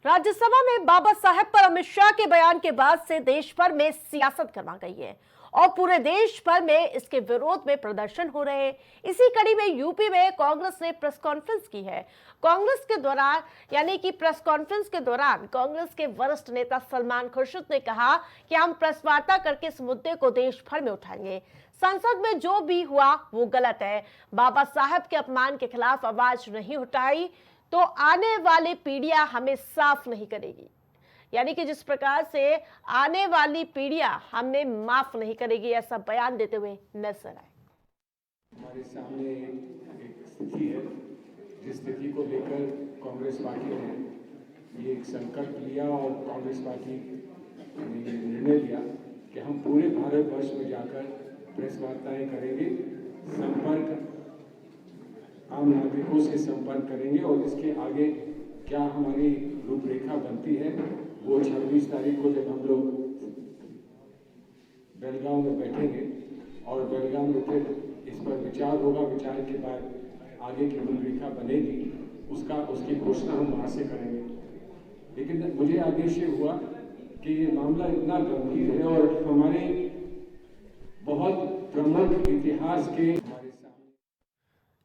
राज्यसभा में बाबा साहेब पर अमित शाह के बयान के बाद से देश भर में सियासत गर्मा गई है और पूरे देश भर में इसके विरोध में प्रदर्शन हो रहे हैं। इसी कड़ी में यूपी में कांग्रेस ने प्रेस कॉन्फ्रेंस की है। कांग्रेस के दौरान यानी कि प्रेस कॉन्फ्रेंस के दौरान कांग्रेस के वरिष्ठ नेता सलमान खुर्शीद ने कहा कि हम प्रेस वार्ता करके इस मुद्दे को देश भर में उठाएंगे। संसद में जो भी हुआ वो गलत है। बाबा साहेब के अपमान के खिलाफ आवाज नहीं उठाई तो आने वाली पीढ़ियां हमें साफ नहीं करेगी। यानी कि जिस प्रकार से आने वाली पीढ़ियां हमें माफ नहीं करेगी, ऐसा बयान देते हुए नजर आए। हमारे सामने एक स्थिति है जिस स्थिति को लेकर कांग्रेस पार्टी ने ये एक संकल्प लिया और कांग्रेस पार्टी ने ये निर्णय लिया कि हम पूरे भारतवर्ष में जाकर प्रेस वार्ताएं करेंगे, संपर्क आम नागरिकों से संपर्क करेंगे और इसके आगे क्या हमारी रूपरेखा बनती है वो 26 तारीख को जब हम लोग बेलगांव में बैठेंगे और बेलगांव में फिर इस पर विचार होगा, विचार के बाद आगे की रूपरेखा बनेगी, उसकी घोषणा हम वहाँ से करेंगे। लेकिन मुझे आदेश ये हुआ कि ये मामला इतना गंभीर है और हमारे बहुत प्रमुख इतिहास के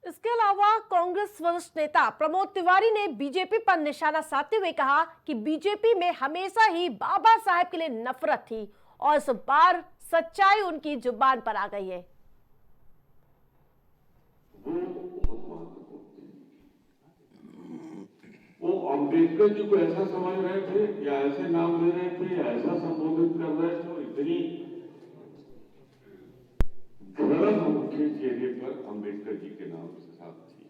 इसके अलावा कांग्रेस वरिष्ठ नेता प्रमोद तिवारी ने बीजेपी पर निशाना साधते हुए कहा कि बीजेपी में हमेशा ही बाबा साहेब के लिए नफरत थी और इस बार सच्चाई उनकी जुबान पर आ गई है। वो अम्बेडकर जी को ऐसा समझ रहे थे या ऐसे नाम दे रहे थे या ऐसा संबोधित कर रहे थे, इतनी गलत उनके चेहरे पर अम्बेडकर जी के नाम के साथ थी।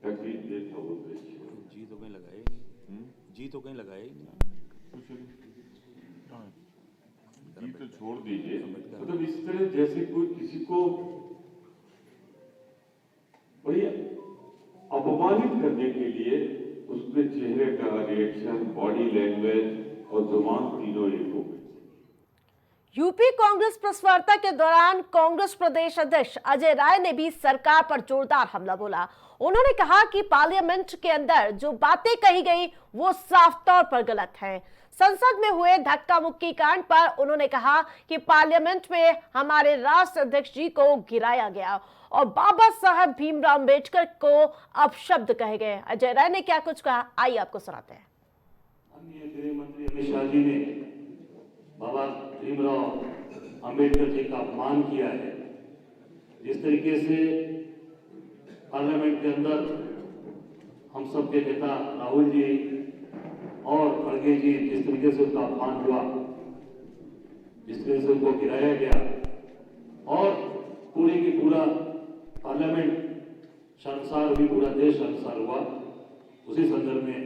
तकलीफ दे था वो जी तो कहीं लगाए नहीं, जी तो कहीं लगाए ही नहीं, जी तो छोड़ दीजिए। मतलब इस तरह जैसे कोई किसी को बड़ी अपमानित करने के लिए उसके चेहरे का रिएक्शन, बॉडी लैंग्वेज और जुबान तीनों एक हो गए। यूपी कांग्रेस प्रेस वार्ता के दौरान कांग्रेस प्रदेश अध्यक्ष अजय राय ने भी सरकार पर जोरदार हमला बोला। उन्होंने कहा कि पार्लियामेंट के अंदर जो बातें कही गई वो साफ तौर पर गलत है। संसद में हुए धक्का मुक्की कांड पर उन्होंने कहा कि पार्लियामेंट में हमारे राष्ट्र अध्यक्ष जी को गिराया गया और बाबा साहब भीमराव अम्बेडकर को अपशब्द कहे गए। अजय राय ने क्या कुछ कहा, आइए आपको सुनाते हैं। गृह मंत्री अमित शाह जी ने बाबा भीमराव अंबेडकर जी का अपमान किया है। जिस तरीके से पार्लियामेंट के अंदर हम सब के नेता राहुल जी और खड़गे जी जिस तरीके से उनका अपमान हुआ, जिस तरीके से उनको गिराया गया और पूरी की पूरा पार्लियामेंट शर्मसार हुई, पूरा देश शर्मसार हुआ, उसी संदर्भ में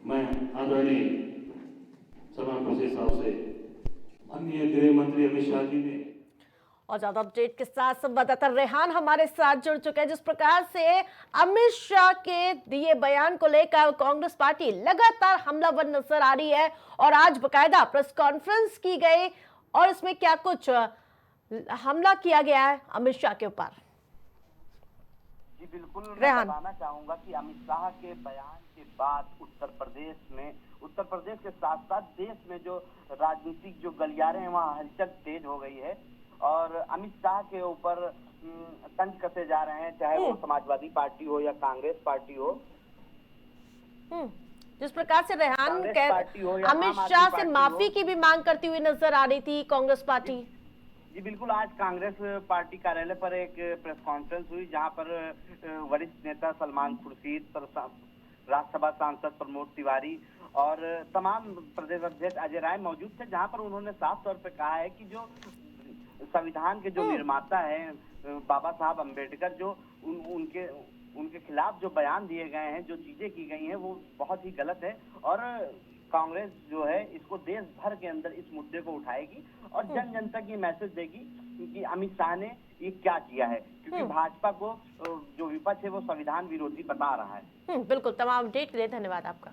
मैं आदरणीय सलमान खुर्शीद साहब से माननीय गृह मंत्री अमित शाह जी ने और ज्यादा अपडेट के साथ संवाददाता रेहान हमारे साथ जुड़ चुके हैं। जिस प्रकार से अमित शाह के दिए बयान को लेकर कांग्रेस पार्टी लगातार हमलावर नजर आ रही है और आज बकायदा प्रेस कॉन्फ्रेंस की गई और इसमें क्या कुछ हमला किया गया है अमित शाह के ऊपर। जी बिल्कुल, मैं बताना चाहूंगा कि अमित शाह के बयान के बाद उत्तर प्रदेश के साथ साथ देश में जो राजनीतिक जो गलियारे हैं वहाँ हलचल तेज हो गई है और अमित शाह के ऊपर तंज कसे जा रहे हैं, चाहे वो समाजवादी पार्टी हो या कांग्रेस पार्टी हो। जिस प्रकार से रेहान अमित शाह से माफी की भी मांग करती हुई नजर आ रही थी कांग्रेस पार्टी। जी बिल्कुल, आज कांग्रेस पार्टी कार्यालय पर एक प्रेस कॉन्फ्रेंस हुई जहां पर वरिष्ठ नेता सलमान खुर्शीद, राज्यसभा सांसद प्रमोद तिवारी और तमाम प्रदेश अध्यक्ष अजय राय मौजूद थे, जहां पर उन्होंने साफ तौर पर कहा है कि जो संविधान के जो निर्माता हैं बाबा साहब अम्बेडकर, जो उनके खिलाफ जो बयान दिए गए हैं, जो चीजें की गई हैं वो बहुत ही गलत है और कांग्रेस जो है इसको देश भर के अंदर इस मुद्दे को उठाएगी और जन जन तक ये मैसेज देगी कि अमित शाह ने ये क्या किया है, क्योंकि भाजपा को जो विपक्ष है वो संविधान विरोधी बता रहा है। बिल्कुल, तमाम अपडेट के लिए धन्यवाद आपका।